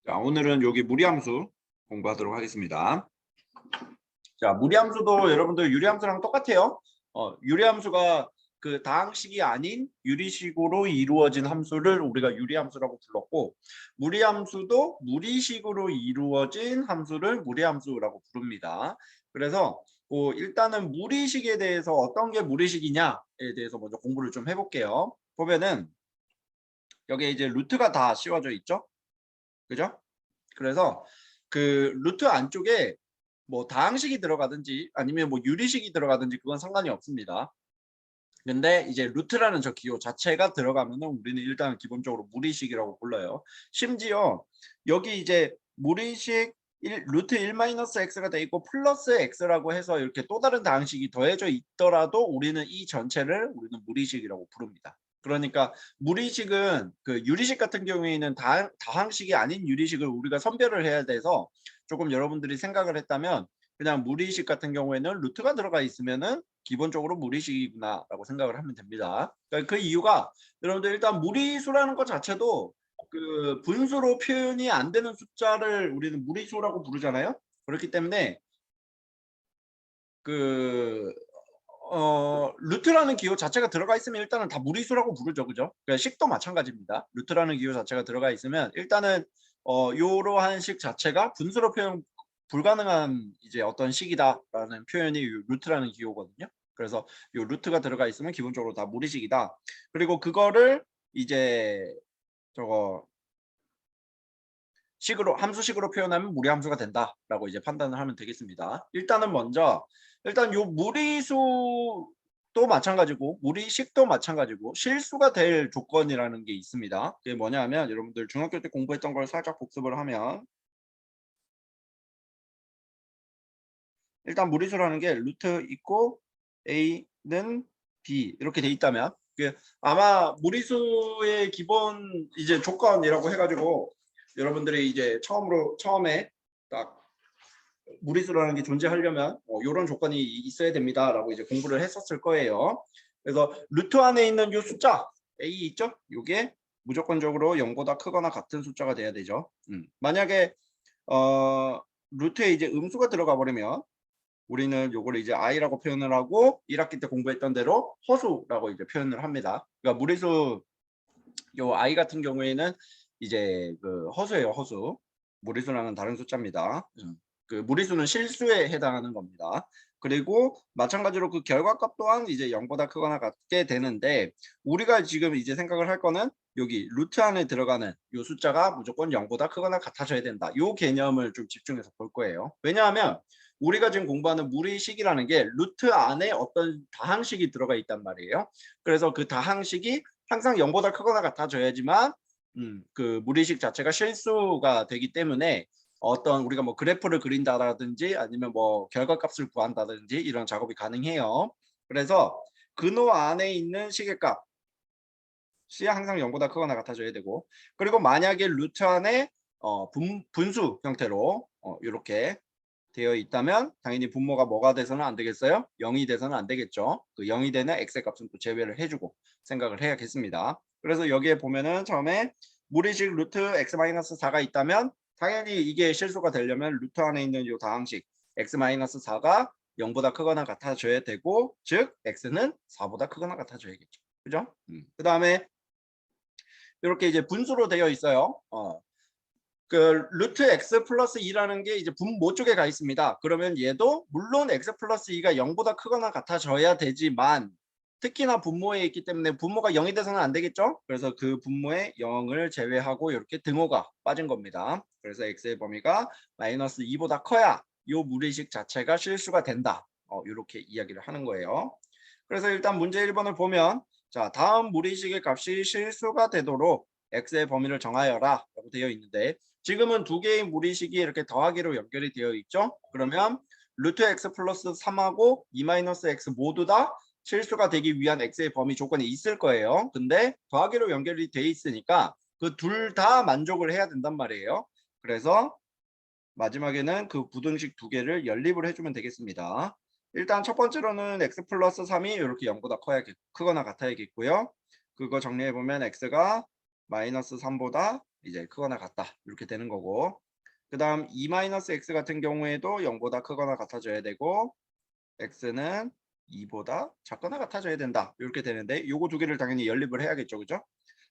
자, 오늘은 여기 무리함수 공부하도록 하겠습니다. 자, 무리함수도 여러분들 유리함수랑 똑같아요. 유리함수가 그 다항식이 아닌 유리식으로 이루어진 함수를 우리가 유리함수라고 불렀고, 무리함수도 무리식으로 이루어진 함수를 무리함수라고 부릅니다. 그래서 일단은 무리식에 대해서 어떤 게 무리식이냐에 대해서 먼저 공부를 좀 해볼게요. 보면은 여기에 이제 루트가 다 씌워져 있죠. 그죠? 그래서 그 루트 안쪽에 뭐 다항식이 들어가든지 아니면 뭐 유리식이 들어가든지 그건 상관이 없습니다. 근데 이제 루트라는 저 기호 자체가 들어가면은 우리는 일단 기본적으로 무리식이라고 불러요. 심지어 여기 이제 무리식 루트 1-x가 돼 있고 플러스 x라고 해서 이렇게 또 다른 다항식이 더해져 있더라도 우리는 이 전체를 우리는 무리식이라고 부릅니다. 그러니까 무리식은 그 유리식 같은 경우에는 다항식이 아닌 유리식을 우리가 선별을 해야 돼서 조금 여러분들이 생각을 했다면 그냥 무리식 같은 경우에는 루트가 들어가 있으면은 기본적으로 무리식이구나라고 생각을 하면 됩니다. 그러니까 그 이유가 여러분들 일단 무리수라는 것 자체도 그 분수로 표현이 안 되는 숫자를 우리는 무리수라고 부르잖아요. 그렇기 때문에 그 루트라는 기호 자체가 들어가 있으면 일단은 다 무리수라고 부르죠. 그죠? 그러니까 식도 마찬가지입니다. 루트라는 기호 자체가 들어가 있으면 일단은 요러한 식 자체가 분수로 표현 불가능한 이제 어떤 식이다라는 표현이 루트라는 기호거든요. 그래서 요 루트가 들어가 있으면 기본적으로 다 무리식이다. 그리고 그거를 이제 저거 식으로 함수식으로 표현하면 무리함수가 된다라고 이제 판단을 하면 되겠습니다. 일단은 먼저 일단 요 무리수도 마찬가지고 무리식도 마찬가지고 실수가 될 조건이라는 게 있습니다. 그게 뭐냐면 여러분들 중학교 때 공부했던 걸 살짝 복습을 하면 일단 무리수라는 게 루트 있고 a는 b 이렇게 돼 있다면 아마 무리수의 기본 이제 조건이라고 해가지고 여러분들이 이제 처음에 딱 무리수라는 게 존재하려면 이런 조건이 있어야 됩니다라고 이제 공부를 했었을 거예요. 그래서 루트 안에 있는 이 숫자 a 있죠? 이게 무조건적으로 0보다 크거나 같은 숫자가 돼야 되죠. 만약에 루트에 이제 음수가 들어가 버리면 우리는 요거를 이제 i라고 표현을 하고 1학기 때 공부했던 대로 허수라고 이제 표현을 합니다. 그러니까 무리수 요 i 같은 경우에는 이제 그 허수예요, 허수. 무리수랑은 다른 숫자입니다. 그 무리수는 실수에 해당하는 겁니다. 그리고 마찬가지로 그 결과값 또한 이제 0보다 크거나 같게 되는데 우리가 지금 이제 생각을 할 거는 여기 루트 안에 들어가는 요 숫자가 무조건 0보다 크거나 같아져야 된다. 요 개념을 좀 집중해서 볼 거예요. 왜냐하면 우리가 지금 공부하는 무리식이라는 게 루트 안에 어떤 다항식이 들어가 있단 말이에요. 그래서 그 다항식이 항상 0보다 크거나 같아져야지만 그 무리식 자체가 실수가 되기 때문에 어떤 우리가 뭐 그래프를 그린다라든지 아니면 뭐 결과값을 구한다든지 이런 작업이 가능해요. 그래서 근호 안에 있는 시계값이 항상 0보다 크거나 같아져야 되고 그리고 만약에 루트 안에 분수 형태로 이렇게 되어 있다면 당연히 분모가 뭐가 돼서는 안 되겠어요? 0이 돼서는 안 되겠죠. 그 0이 되는 x의 값은 또 제외를 해주고 생각을 해야겠습니다. 그래서 여기에 보면은 처음에 무리식 루트 x-4가 있다면 당연히 이게 실수가 되려면 루트 안에 있는 이 다항식 x-4가 0보다 크거나 같아져야 되고 즉 x는 4보다 크거나 같아져야겠죠. 그죠? 그 다음에 이렇게 이제 분수로 되어 있어요. 그 루트 x 플러스 2라는 게 이제 분모 쪽에 가 있습니다. 그러면 얘도 물론 x 플러스 2가 0보다 크거나 같아져야 되지만 특히나 분모에 있기 때문에 분모가 0이 돼서는 안 되겠죠. 그래서 그 분모에 0을 제외하고 이렇게 등호가 빠진 겁니다. 그래서 x의 범위가 마이너스 2보다 커야 이 무리식 자체가 실수가 된다. 이렇게 이야기를 하는 거예요. 그래서 일단 문제 1번을 보면 자 다음 무리식의 값이 실수가 되도록 x의 범위를 정하여라 라고 되어 있는데 지금은 두 개의 무리식이 이렇게 더하기로 연결이 되어 있죠. 그러면 루트 x 플러스 3하고 2-x 모두 다 실수가 되기 위한 x의 범위 조건이 있을 거예요. 근데 더하기로 연결이 돼 있으니까 그 둘 다 만족을 해야 된단 말이에요. 그래서 마지막에는 그 부등식 두 개를 연립을 해주면 되겠습니다. 일단 첫 번째로는 x 플러스 3이 이렇게 0보다 크거나 같아야겠고요. 그거 정리해보면 x가 마이너스 3보다 이제 크거나 같다 이렇게 되는 거고, 그 다음 2-x 같은 경우에도 0보다 크거나 같아져야 되고 x는 2보다 작거나 같아져야 된다 이렇게 되는데, 요거 두 개를 당연히 연립을 해야겠죠, 그죠?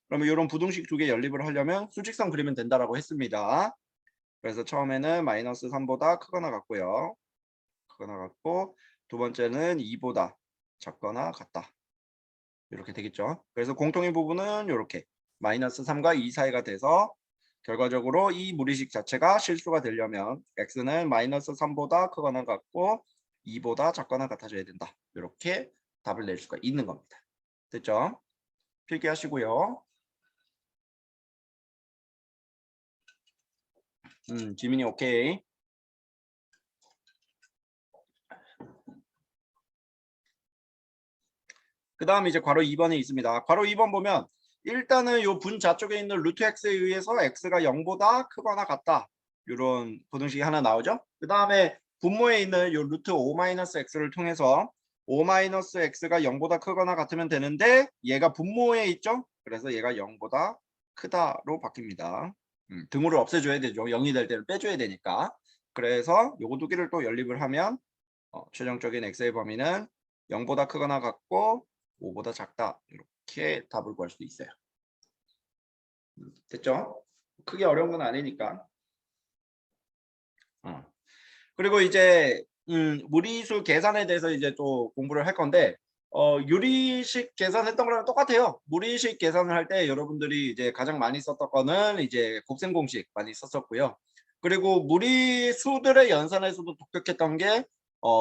그러면 이런 부등식 두 개 연립을 하려면 수직선 그리면 된다라고 했습니다. 그래서 처음에는 -3보다 크거나 같고요. 크거나 같고, 두 번째는 2보다 작거나 같다 이렇게 되겠죠. 그래서 공통인 부분은 이렇게 -3과 2 사이가 돼서 결과적으로 이 무리식 자체가 실수가 되려면 x는 -3보다 크거나 같고 2보다 작거나 같아져야 된다. 이렇게 답을 낼 수가 있는 겁니다. 됐죠? 필기하시고요. 지민이 오케이. 그 다음 이제 괄호 2번에 있습니다. 괄호 2번 보면 일단은 요 분자 쪽에 있는 루트 x에 의해서 x가 0보다 크거나 같다. 이런 부등식이 하나 나오죠. 그 다음에 분모에 있는 요 루트 5-x를 통해서 5-x가 0보다 크거나 같으면 되는데 얘가 분모에 있죠. 그래서 얘가 0보다 크다로 바뀝니다. 등호를 없애줘야 되죠. 0이 될 때는 빼줘야 되니까. 그래서 요거 두 개를 또 연립을 하면 최종적인 x의 범위는 0보다 크거나 같고 5보다 작다 이렇게 답을 구할 수도 있어요. 됐죠? 크게 어려운 건 아니니까. 그리고 이제 무리수 계산에 대해서 이제 또 공부를 할 건데, 유리식 계산했던 거랑 똑같아요. 무리식 계산을 할 때 여러분들이 이제 가장 많이 썼던 거는 이제 곱셈 공식 많이 썼었고요. 그리고 무리수들의 연산에서도 독특했던 게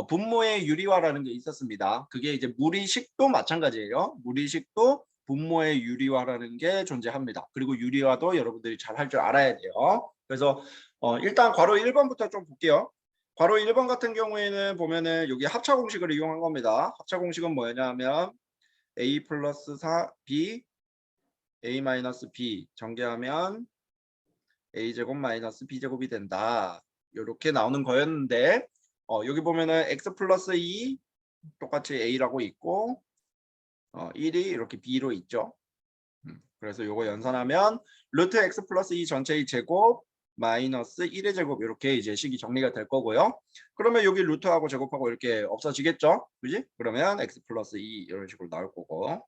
분모의 유리화라는 게 있었습니다. 그게 이제 무리식도 마찬가지예요. 무리식도 분모의 유리화라는 게 존재합니다. 그리고 유리화도 여러분들이 잘 할 줄 알아야 돼요. 그래서 일단 괄호 1번부터 좀 볼게요. 괄호 1번 같은 경우에는 보면은 여기 합차 공식을 이용한 겁니다. 합차 공식은 뭐냐면 a 플러스 4b a 마이너스 b 전개하면 a 제곱 마이너스 b 제곱이 된다. 이렇게 나오는 거였는데 여기 보면은 x 플러스 2 똑같이 a라고 있고 1이 이렇게 b로 있죠. 그래서 요거 연산하면 루트 x 플러스 2 전체의 제곱 마이너스 1의 제곱 이렇게 이제 식이 정리가 될 거고요. 그러면 여기 루트하고 제곱하고 이렇게 없어지겠죠? 그지? 그러면 x 플러스 2 이런 식으로 나올 거고,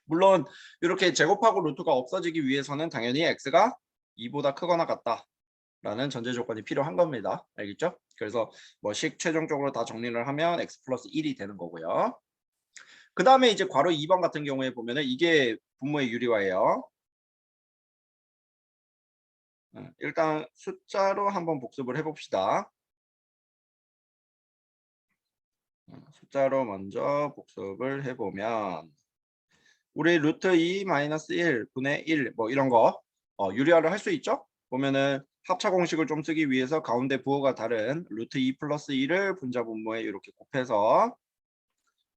물론 이렇게 제곱하고 루트가 없어지기 위해서는 당연히 x가 2보다 크거나 같다 라는 전제 조건이 필요한 겁니다. 알겠죠? 그래서 뭐 식 최종적으로 다 정리를 하면 x 플러스 1이 되는 거고요. 그 다음에 이제 괄호 2번 같은 경우에 보면은 이게 분모의 유리화예요. 일단 숫자로 한번 복습을 해봅시다. 숫자로 먼저 복습을 해보면 우리 루트 2 마이너스 1 분의 1 뭐 이런 거 유리화를 할 수 있죠. 보면은 합차 공식을 좀 쓰기 위해서 가운데 부호가 다른 루트 2 플러스 2를 분자 분모에 이렇게 곱해서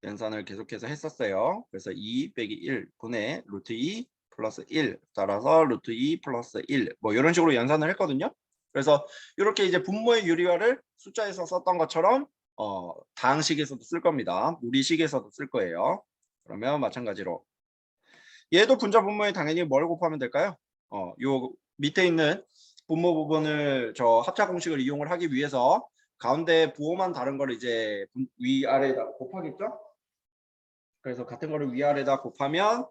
연산을 계속해서 했었어요. 그래서 2 빼기 1 분의 루트 2 플러스 1 따라서 루트 2 플러스 1 뭐 이런 식으로 연산을 했거든요. 그래서 이렇게 이제 분모의 유리화를 숫자에서 썼던 것처럼 다항식에서도 쓸 겁니다. 무리식에서도 쓸 거예요. 그러면 마찬가지로 얘도 분자 분모에 당연히 뭘 곱하면 될까요? 요 밑에 있는 분모 부분을 저 합차 공식을 이용을 하기 위해서 가운데 부호만 다른 걸 이제 위아래에다 곱하겠죠? 그래서 같은 거를 위아래다 곱하면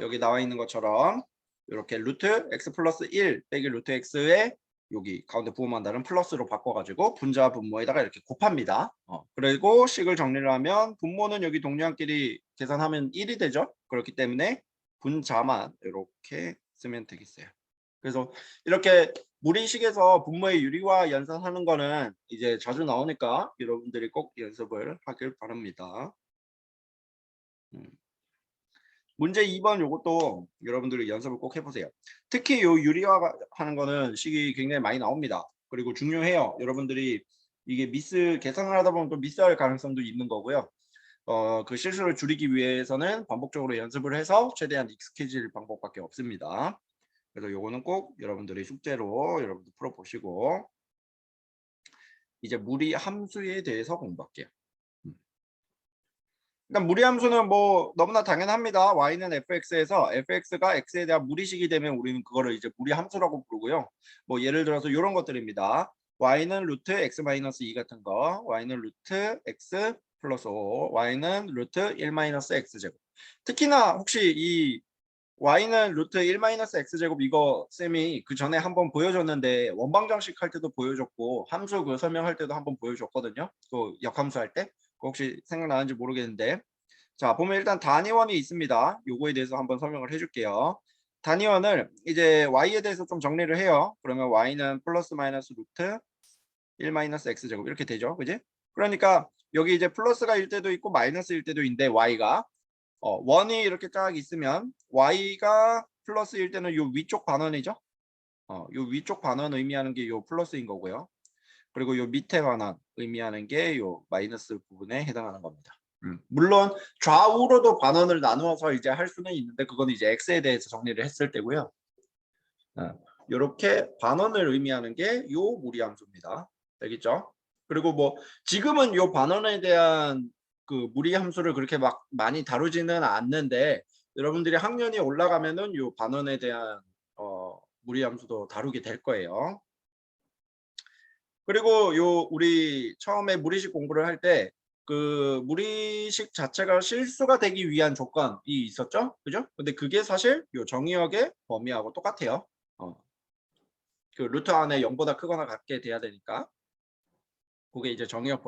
여기 나와 있는 것처럼 이렇게 루트 x 플러스 1 빼기 루트 x에 여기 가운데 부호만 다른 플러스로 바꿔가지고 분자 분모에다가 이렇게 곱합니다. 그리고 식을 정리를 하면 분모는 여기 동량끼리 계산하면 1이 되죠. 그렇기 때문에 분자만 이렇게 쓰면 되겠어요. 그래서 이렇게 무리식에서 분모의 유리화 연산하는 거는 이제 자주 나오니까 여러분들이 꼭 연습을 하길 바랍니다. 문제 2번 요것도 여러분들이 연습을 꼭 해보세요. 특히 요 유리화 하는 거는 식이 굉장히 많이 나옵니다. 그리고 중요해요. 여러분들이 이게 미스 계산을 하다 보면 또 미스할 가능성도 있는 거고요. 그 실수를 줄이기 위해서는 반복적으로 연습을 해서 최대한 익숙해질 방법밖에 없습니다. 그래서 요거는 꼭 여러분들이 숙제로 여러분들 풀어보시고 이제 무리 함수에 대해서 공부할게요. 일단 무리함수는 뭐 너무나 당연합니다. y는 fx에서 fx가 x에 대한 무리식이 되면 우리는 그거를 이제 무리함수라고 부르고요. 뭐 예를 들어서 이런 것들입니다. y는 루트 x 마이너스 2 같은 거, y는 루트 x 플러스 5, y는 루트 1 마이너스 x제곱. 특히나 혹시 이 y는 루트 1 마이너스 x제곱 이거 쌤이 그 전에 한번 보여줬는데 원방정식 할 때도 보여줬고 함수 그 설명할 때도 한번 보여줬거든요. 그 역함수 할 때. 혹시 생각나는지 모르겠는데 자 보면 일단 단위원이 있습니다. 요거에 대해서 한번 설명을 해줄게요. 단위원을 이제 y에 대해서 좀 정리를 해요. 그러면 y는 플러스 마이너스 루트 1 마이너스 x제곱 이렇게 되죠. 그지? 그러니까 여기 이제 플러스가 일 때도 있고 마이너스일 때도 있는데 y가 원이 이렇게 딱 있으면 y가 플러스일 때는 요 위쪽 반원이죠. 요 위쪽 반원 의미하는 게 요 플러스인 거고요. 그리고 요 밑에 반원 의미하는 게 요 마이너스 부분에 해당하는 겁니다. 물론 좌우로도 반원을 나누어서 이제 할 수는 있는데 그건 이제 x에 대해서 정리를 했을 때고요. 이렇게 반원을 의미하는 게 요 무리함수입니다. 알겠죠? 그리고 뭐 지금은 요 반원에 대한 그 무리함수를 그렇게 막 많이 다루지는 않는데 여러분들이 학년이 올라가면은 요 반원에 대한 무리함수도 다루게 될 거예요. 그리고 요 우리 처음에 무리식 공부를 할 때 그 무리식 자체가 실수가 되기 위한 조건이 있었죠? 그죠? 근데 그게 사실 요 정의역의 범위하고 똑같아요. 그 루트 안에 0보다 크거나 같게 돼야 되니까 그게 이제 정의역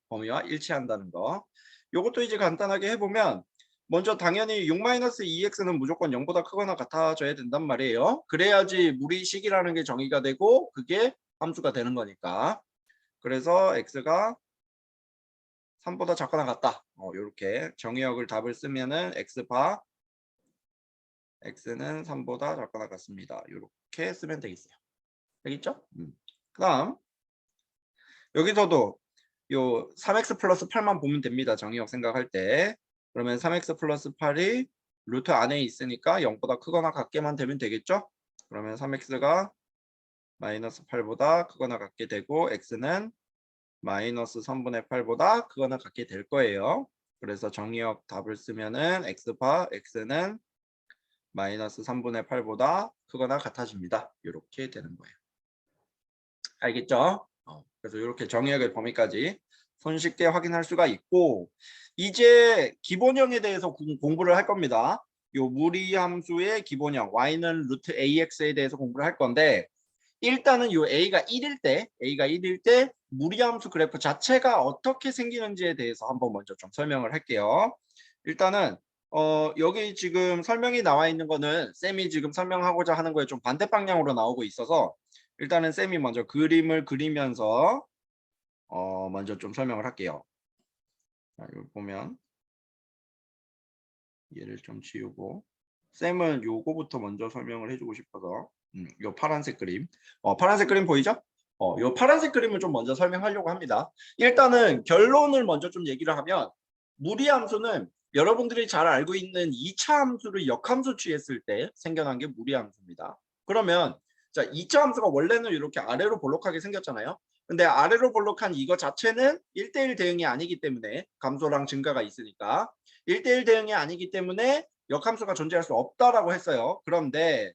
범위와 일치한다는 거. 요것도 이제 간단하게 해보면 먼저 당연히 6-2x는 무조건 0보다 크거나 같아져야 된단 말이에요. 그래야지 무리식이라는 게 정의가 되고 그게 함수가 되는 거니까. 그래서 x가 3보다 작거나 같다. 요렇게 정의역을 답을 쓰면은 x는 3보다 작거나 같습니다. 요렇게 쓰면 되겠어요. 되겠죠? 그다음 여기서도 요 3x 플러스 8만 보면 됩니다. 정의역 생각할 때. 그러면 3x 플러스 8이 루트 안에 있으니까 0보다 크거나 같게만 되면 되겠죠? 그러면 3x가 마이너스 8보다 크거나 같게 되고 x는 마이너스 3분의 8보다 크거나 같게 될 거예요. 그래서 정의역 답을 쓰면은 x는 마이너스 3분의 8보다 크거나 같아집니다. 이렇게 되는 거예요. 알겠죠? 그래서 이렇게 정의역의 범위까지 손쉽게 확인할 수가 있고 이제 기본형에 대해서 공부를 할 겁니다. 요 무리함수의 기본형 y는 루트 ax에 대해서 공부를 할 건데 일단은 요 a가 1일 때 무리함수 그래프 자체가 어떻게 생기는지에 대해서 한번 먼저 좀 설명을 할게요. 일단은 여기 지금 설명이 나와 있는 거는 쌤이 지금 설명하고자 하는 거에 좀 반대 방향으로 나오고 있어서 일단은 쌤이 먼저 그림을 그리면서 먼저 좀 설명을 할게요. 자, 여기 보면 얘를 좀 지우고 쌤은 요거부터 먼저 설명을 해주고 싶어서 요 파란색 그림 파란색 그림 보이죠? 요 파란색 그림을 좀 먼저 설명하려고 합니다. 일단은 결론을 먼저 좀 얘기를 하면 무리함수는 여러분들이 잘 알고 있는 2차 함수를 역함수 취했을 때 생겨난 게 무리함수입니다. 그러면 자 2차 함수가 원래는 이렇게 아래로 볼록하게 생겼잖아요. 근데 아래로 볼록한 이거 자체는 1대1 대응이 아니기 때문에 감소랑 증가가 있으니까 1대1 대응이 아니기 때문에 역함수가 존재할 수 없다라고 했어요. 그런데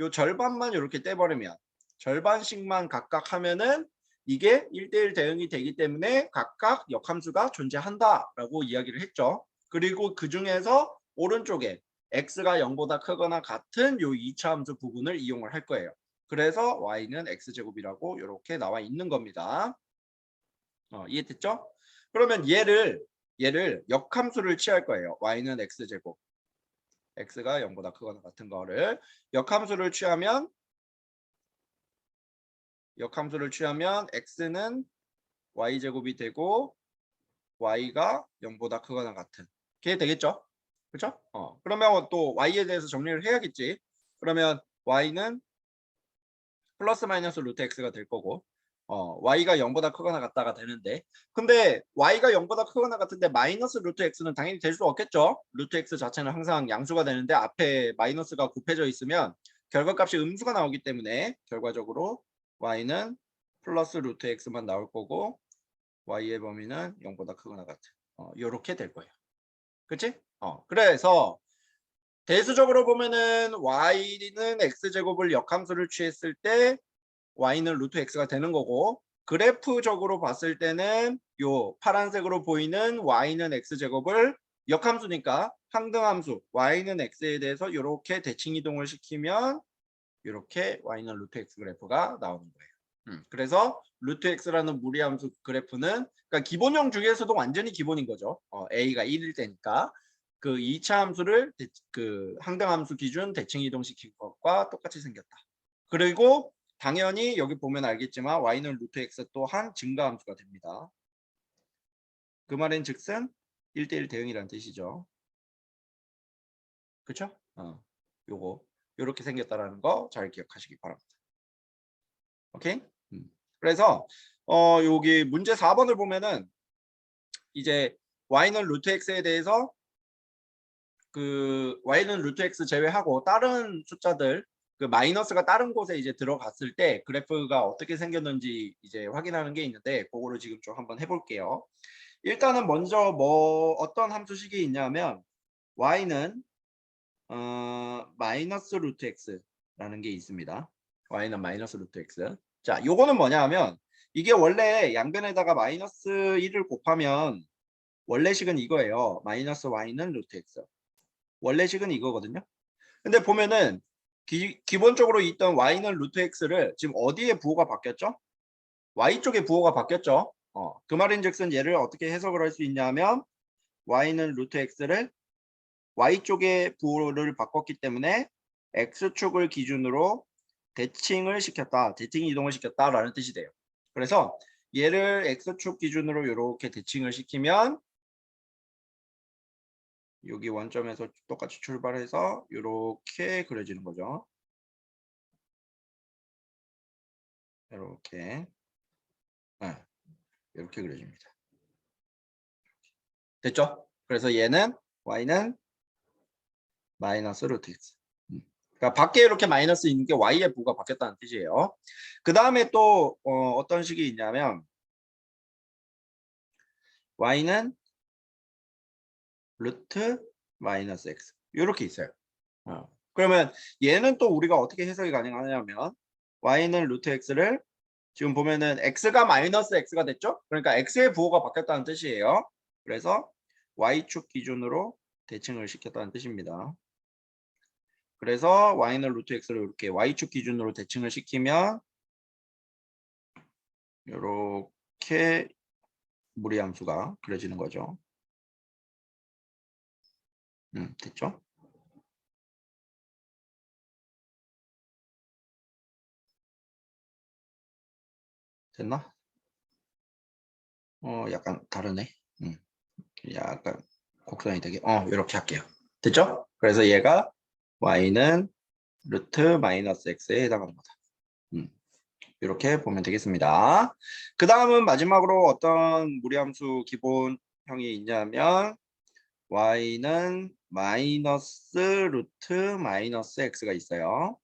요 절반만 이렇게 떼버리면 절반씩만 각각 하면은 이게 1대1 대응이 되기 때문에 각각 역함수가 존재한다라고 이야기를 했죠. 그리고 그 중에서 오른쪽에 x가 0보다 크거나 같은 요 2차 함수 부분을 이용을 할 거예요. 그래서 y는 x제곱이라고 이렇게 나와 있는 겁니다. 이해됐죠? 그러면 얘를 역함수를 취할 거예요. y는 x제곱. x가 0보다 크거나 같은 거를 역함수를 취하면 x는 y제곱이 되고 y가 0보다 크거나 같은 게 되겠죠? 그렇죠? 그러면 또 y에 대해서 정리를 해야겠지. 그러면 y는 플러스 마이너스 루트 x가 될 거고 y가 0보다 크거나 같다가 되는데 근데 y가 0보다 크거나 같은데 마이너스 루트 x는 당연히 될 수 없겠죠. 루트 x 자체는 항상 양수가 되는데 앞에 마이너스가 곱해져 있으면 결과값이 음수가 나오기 때문에 결과적으로 y는 플러스 루트 x만 나올 거고 y의 범위는 0보다 크거나 같은 이렇게 될 거예요. 그치? 그래서 대수적으로 보면은 y는 x제곱을 역함수를 취했을 때 y는 루트 x가 되는 거고, 그래프적으로 봤을 때는 요 파란색으로 보이는 y는 x제곱을 역함수니까 항등함수 y는 x에 대해서 이렇게 대칭 이동을 시키면 이렇게 y는 루트 x 그래프가 나오는 거예요. 그래서 루트 x라는 무리함수 그래프는 그러니까 기본형 중에서도 완전히 기본인 거죠. a가 1일 때니까 그 2차 함수를 그 항등함수 기준 대칭 이동시킨 것과 똑같이 생겼다. 그리고 당연히 여기 보면 알겠지만 y는 루트 x 또한 증가함수가 됩니다. 그 말인 즉슨 1대1 대응이라는 뜻이죠. 그쵸? 요거 요렇게 생겼다라는 거 잘 기억하시기 바랍니다. 오케이? 그래서 여기 문제 4번을 보면은 이제 y는 루트 x에 대해서 그 y는 루트 x 제외하고 다른 숫자들 그 마이너스가 다른 곳에 이제 들어갔을 때 그래프가 어떻게 생겼는지 이제 확인하는 게 있는데 그거를 지금 좀 한번 해볼게요. 일단은 먼저 뭐 어떤 함수식이 있냐면 y는 마이너스 루트 x라는 게 있습니다. y는 마이너스 루트 x. 자, 요거는 뭐냐 하면 이게 원래 양변에다가 마이너스 1을 곱하면 원래식은 이거예요. 마이너스 y는 루트 x. 원래식은 이거거든요. 근데 보면은 기본적으로 있던 y는 루트 x를 지금 어디에 부호가 바뀌었죠? y 쪽에 부호가 바뀌었죠. 그 말인즉슨 얘를 어떻게 해석을 할 수 있냐면 y는 루트 x를 y 쪽에 부호를 바꿨기 때문에 x축을 기준으로 대칭을 시켰다. 대칭 이동을 시켰다라는 뜻이 돼요. 그래서 얘를 x축 기준으로 이렇게 대칭을 시키면 여기 원점에서 똑같이 출발해서 이렇게 그려지는 거죠. 이렇게 이렇게 그려집니다. 됐죠? 그래서 얘는 y는 마이너스 루트 x. 그러니까 밖에 이렇게 마이너스 있는 게 y의 부호가 바뀌었다는 뜻이에요. 그 다음에 또 어떤 식이 있냐면 y는 루트 마이너스 x 이렇게 있어요. 그러면 얘는 또 우리가 어떻게 해석이 가능하냐면 y는 루트 x를 지금 보면은 x가 마이너스 x가 됐죠? 그러니까 x의 부호가 바뀌었다는 뜻이에요. 그래서 y축 기준으로 대칭을 시켰다는 뜻입니다. 그래서 y는 루트 x를 이렇게 y축 기준으로 대칭을 시키면 이렇게 무리함수가 그려지는 거죠. 됐죠? 됐나? 약간 다르네. 약간 곡선이 되게 이렇게 할게요. 됐죠? 그래서 얘가 y는 루트 마이너스 x에 해당하는 거다. 이렇게 보면 되겠습니다. 그 다음은 마지막으로 어떤 무리함수 기본형이 있냐면 y는 마이너스 루트 마이너스 x가 있어요.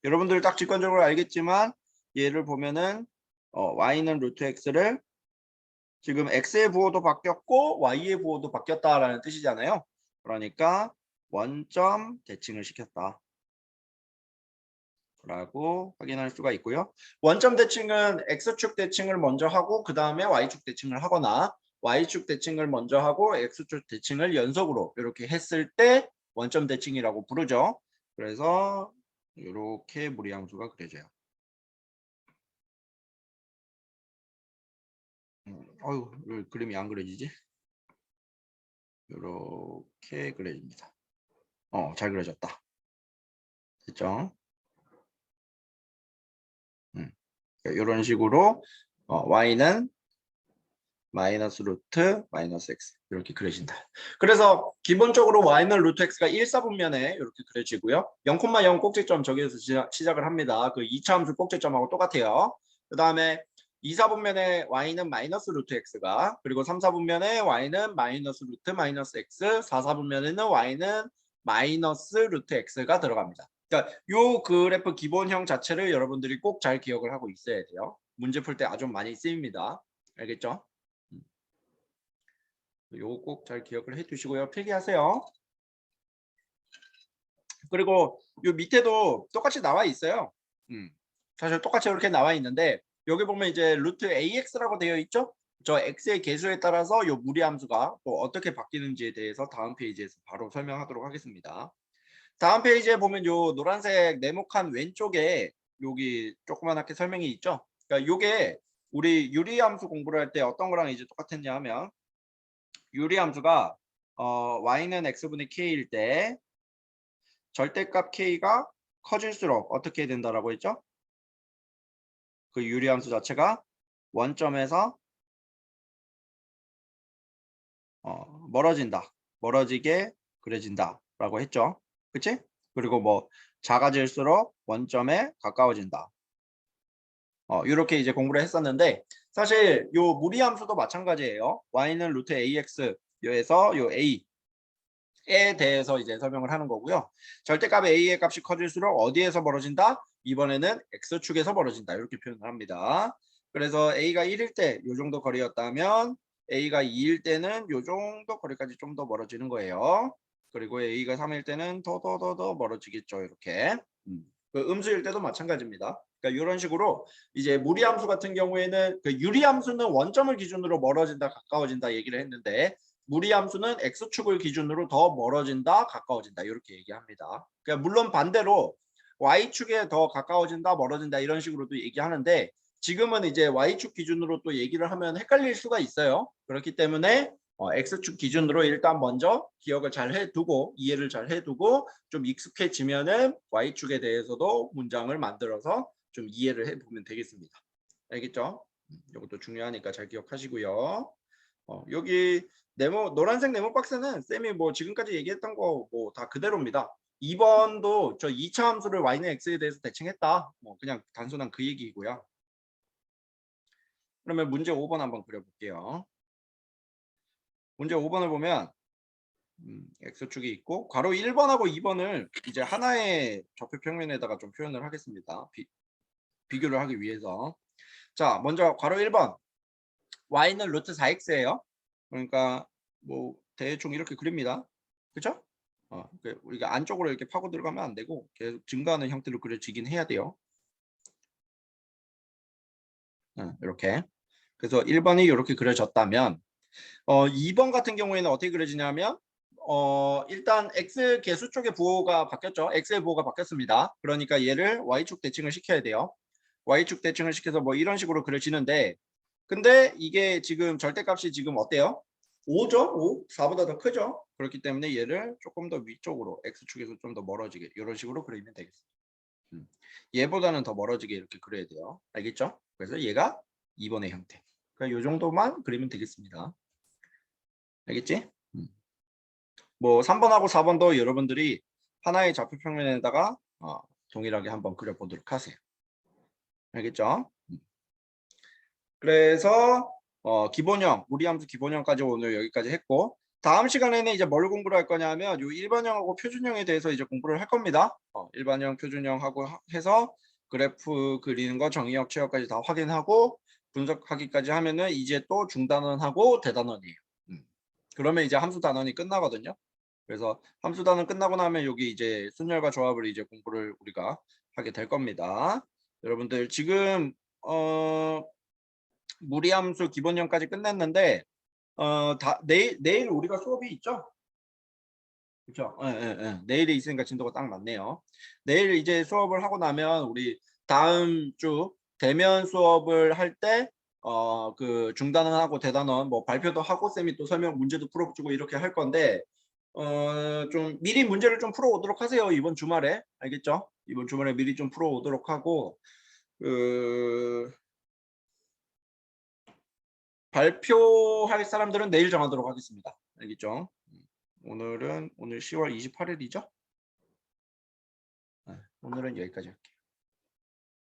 여러분들 딱 직관적으로 알겠지만 얘를 보면은 y는 루트 x를 지금 x의 부호도 바뀌었고 y의 부호도 바뀌었다라는 뜻이잖아요. 그러니까 원점 대칭을 시켰다 라고 확인할 수가 있고요. 원점 대칭은 x축 대칭을 먼저 하고 그 다음에 y축 대칭을 하거나 y축 대칭을 먼저 하고 x축 대칭을 연속으로 이렇게 했을 때 원점 대칭이라고 부르죠. 그래서 이렇게 무리함수가 그려져요. 어휴, 왜 그림이 안 그려지지? 이렇게 그려집니다. 잘 그려졌다. 됐죠? 이런 식으로 y는 마이너스 루트 마이너스 x 이렇게 그려진다. 그래서 기본적으로 y는 루트 x가 1, 4분면에 이렇게 그려지고요. 0,0 꼭지점 저기에서 시작을 합니다. 그 2차 함수 꼭지점하고 똑같아요. 그 다음에 2, 4분면에 y는 마이너스 루트 x가 그리고 3, 4분면에 y는 마이너스 루트 마이너스 x 4, 4분면에는 y는 마이너스 루트 x가 들어갑니다. 그러니까 요 그래프 기본형 자체를 여러분들이 꼭 잘 기억을 하고 있어야 돼요. 문제 풀 때 아주 많이 쓰입니다. 알겠죠? 요거 꼭 잘 기억을 해 두시고요. 필기하세요. 그리고 요 밑에도 똑같이 나와 있어요. 사실 똑같이 이렇게 나와 있는데 여기 보면 이제 루트 AX라고 되어 있죠? 저 X의 개수에 따라서 요 무리함수가 또 어떻게 바뀌는지에 대해서 다음 페이지에서 바로 설명하도록 하겠습니다. 다음 페이지에 보면 요 노란색 네모칸 왼쪽에 여기 조그맣게 설명이 있죠? 그러니까 요게 우리 유리함수 공부를 할 때 어떤 거랑 이제 똑같았냐 하면 유리함수가 y는 x분의 k일 때 절대값 k가 커질수록 어떻게 된다라고 했죠? 그 유리함수 자체가 원점에서 멀어진다. 멀어지게 그려진다. 라고 했죠. 그치? 그리고 뭐 작아질수록 원점에 가까워진다. 이렇게 이제 공부를 했었는데 사실 요 무리함수도 마찬가지예요. y는 루트 ax에서 요 a에 대해서 이제 설명을 하는 거고요. 절대값 a의 값이 커질수록 어디에서 멀어진다? 이번에는 x축에서 멀어진다. 이렇게 표현을 합니다. 그래서 a가 1일 때 요 정도 거리였다면 a가 2일 때는 요 정도 거리까지 좀 더 멀어지는 거예요. 그리고 a가 3일 때는 더 멀어지겠죠. 이렇게. 그 음수일 때도 마찬가지입니다. 그러니까 이런 식으로 이제 무리함수 같은 경우에는 그 유리함수는 원점을 기준으로 멀어진다, 가까워진다 얘기를 했는데 무리함수는 x축을 기준으로 더 멀어진다, 가까워진다 이렇게 얘기합니다. 그러니까 물론 반대로 y축에 더 가까워진다, 멀어진다 이런 식으로도 얘기하는데 지금은 이제 y축 기준으로 또 얘기를 하면 헷갈릴 수가 있어요. 그렇기 때문에 x축 기준으로 일단 먼저 기억을 잘 해두고 이해를 잘 해두고 좀 익숙해지면은 y축에 대해서도 문장을 만들어서 좀 이해를 해보면 되겠습니다. 알겠죠? 이것도 중요하니까 잘 기억하시고요. 여기 노란색 네모 박스는 쌤이 뭐 지금까지 얘기했던 거 뭐 다 그대로입니다. 2번도 저 2차 함수를 y는 x에 대해서 대칭했다. 뭐 그냥 단순한 그 얘기이고요. 그러면 문제 5번 한번 그려볼게요. 문제 5번을 보면 x축이 있고 괄호 1번하고 2번을 이제 하나의 좌표 평면에다가 좀 표현을 하겠습니다. 비교를 하기 위해서. 자, 먼저 괄호 1번 y는 루트 4x예요. 그러니까 뭐 대충 이렇게 그립니다. 그렇죠? 우리가 안쪽으로 이렇게 파고 들어가면 안 되고 계속 증가하는 형태로 그려지긴 해야 돼요. 이렇게. 그래서 1번이 이렇게 그려졌다면 2번 같은 경우에는 어떻게 그려지냐면 일단 x 개수 쪽의 부호가 바뀌었죠. x의 부호가 바뀌었습니다. 그러니까 얘를 y축 대칭을 시켜야 돼요. y축 대칭을 시켜서 뭐 이런 식으로 그려지는데 근데 이게 지금 절대값이 지금 어때요? 5죠? 5? 4보다 더 크죠? 그렇기 때문에 얘를 조금 더 위쪽으로 x축에서 좀 더 멀어지게 이런 식으로 그리면 되겠습니다. 얘보다는 더 멀어지게 이렇게 그려야 돼요. 알겠죠? 그래서 얘가 2번의 형태. 그러니까 이 정도만 그리면 되겠습니다. 알겠지? 뭐 3번하고 4번도 여러분들이 하나의 좌표 평면에다가 동일하게 한번 그려보도록 하세요. 알겠죠? 그래서 기본형, 무리함수 기본형까지 오늘 여기까지 했고 다음 시간에는 이제 뭘 공부를 할 거냐면 요 일반형하고 표준형에 대해서 이제 공부를 할 겁니다. 일반형, 표준형하고 해서 그래프 그리는 거 정의역, 최역까지 다 확인하고 분석하기까지 하면은 이제 또 중단원하고 대단원이에요. 그러면 이제 함수 단원이 끝나거든요. 그래서 함수 단원 끝나고 나면 여기 이제 순열과 조합을 이제 공부를 우리가 하게 될 겁니다. 여러분들 지금 무리함수 기본형까지 끝냈는데 내일 우리가 수업이 있죠? 그렇죠? 내일이 있으니까 진도가 딱 맞네요. 내일 이제 수업을 하고 나면 우리 다음 주 대면 수업을 할 때 그 중단원 하고 대단원 뭐 발표도 하고 쌤이 또 설명 문제도 풀어주고 이렇게 할 건데 좀 미리 문제를 좀 풀어오도록 하세요. 이번 주말에 알겠죠? 이번 주말에 미리 좀 풀어오도록 하고 발표할 사람들은 내일 정하도록 하겠습니다. 알겠죠? 오늘 10월 28일이죠? 오늘은 여기까지 할게요.